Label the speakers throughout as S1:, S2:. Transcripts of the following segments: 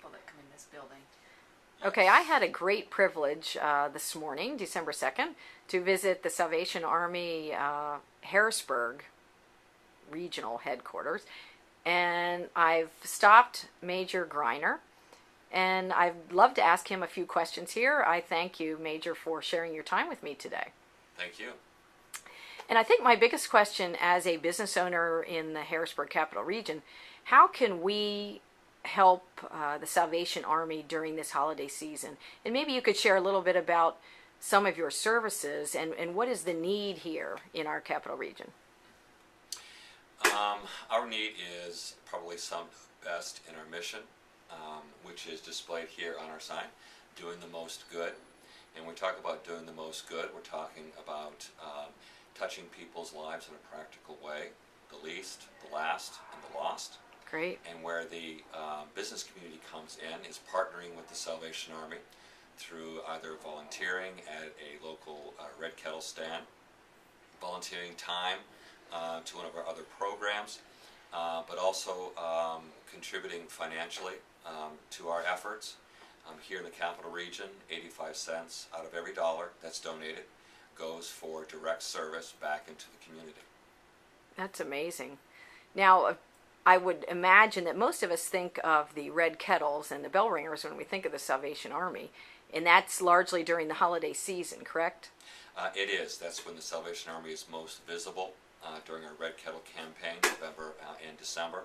S1: people that come in this building.
S2: Okay, I had a great privilege this morning, December 2nd, to visit the Salvation Army Harrisburg regional headquarters. And I've stopped Major Greiner, and I'd love to ask him a few questions here. I thank you, Major, for sharing your time with me today.
S3: Thank you.
S2: And I think my biggest question as a business owner in the Harrisburg Capital Region, how can we help the Salvation Army during this holiday season? And maybe you could share a little bit about some of your services and what is the need here in our capital region.
S3: Our need is probably some best in our mission, which is displayed here on our sign, doing the most good. And when we talk about doing the most good, we're talking about touching people's lives in a practical way, the least, the last, and the lost.
S2: Great.
S3: And where the business community comes in is partnering with the Salvation Army through either volunteering at a local Red Kettle stand, volunteering time to one of our other programs, but also contributing financially to our efforts. Here in the Capital Region, 85 cents out of every dollar that's donated goes for direct service back into the community.
S2: That's amazing. Now, I would imagine that most of us think of the red kettles and the bell ringers when we think of the Salvation Army, and that's largely during the holiday season, correct?
S3: It is. That's when the Salvation Army is most visible during our Red Kettle campaign, November and December.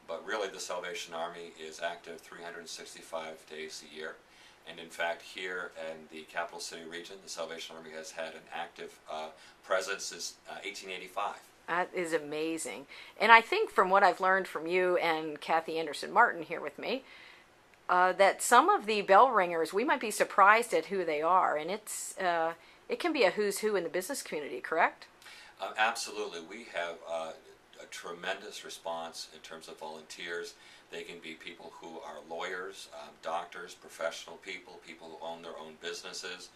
S3: But really the Salvation Army is active 365 days a year. And in fact, here in the Capital City region, the Salvation Army has had an active presence since 1885.
S2: That is amazing. And I think from what I've learned from you and Kathy Anderson-Martin here with me, that some of the bell ringers, we might be surprised at who they are. And it can be a who's who in the business community, correct?
S3: Absolutely. We have a tremendous response in terms of volunteers. They can be people who are lawyers, doctors, professional people, people who own their own businesses,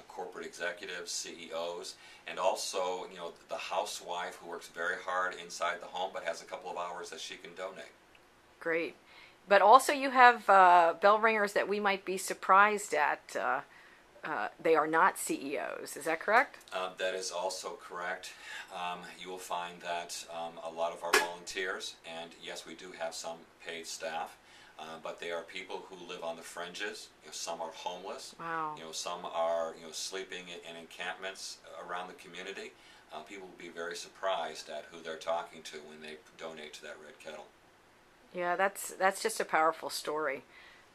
S3: corporate executives, CEOs, and also, you know, the housewife who works very hard inside the home but has a couple of hours that she can donate.
S2: Great. But also you have bell ringers that we might be surprised at. They are not CEOs. Is that correct?
S3: That is also correct. You will find that a lot of our volunteers, and yes, we do have some paid staff, but they are people who live on the fringes. You know, some are homeless.
S2: Wow.
S3: You know, some are sleeping in encampments around the community. People will be very surprised at who they're talking to when they donate to that Red Kettle.
S2: Yeah, that's just a powerful story.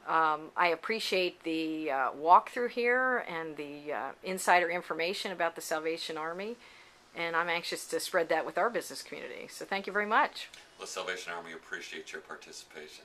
S2: I appreciate the walkthrough here and the insider information about the Salvation Army, and I'm anxious to spread that with our business community. So thank you very much.
S3: The Salvation Army appreciates your participation.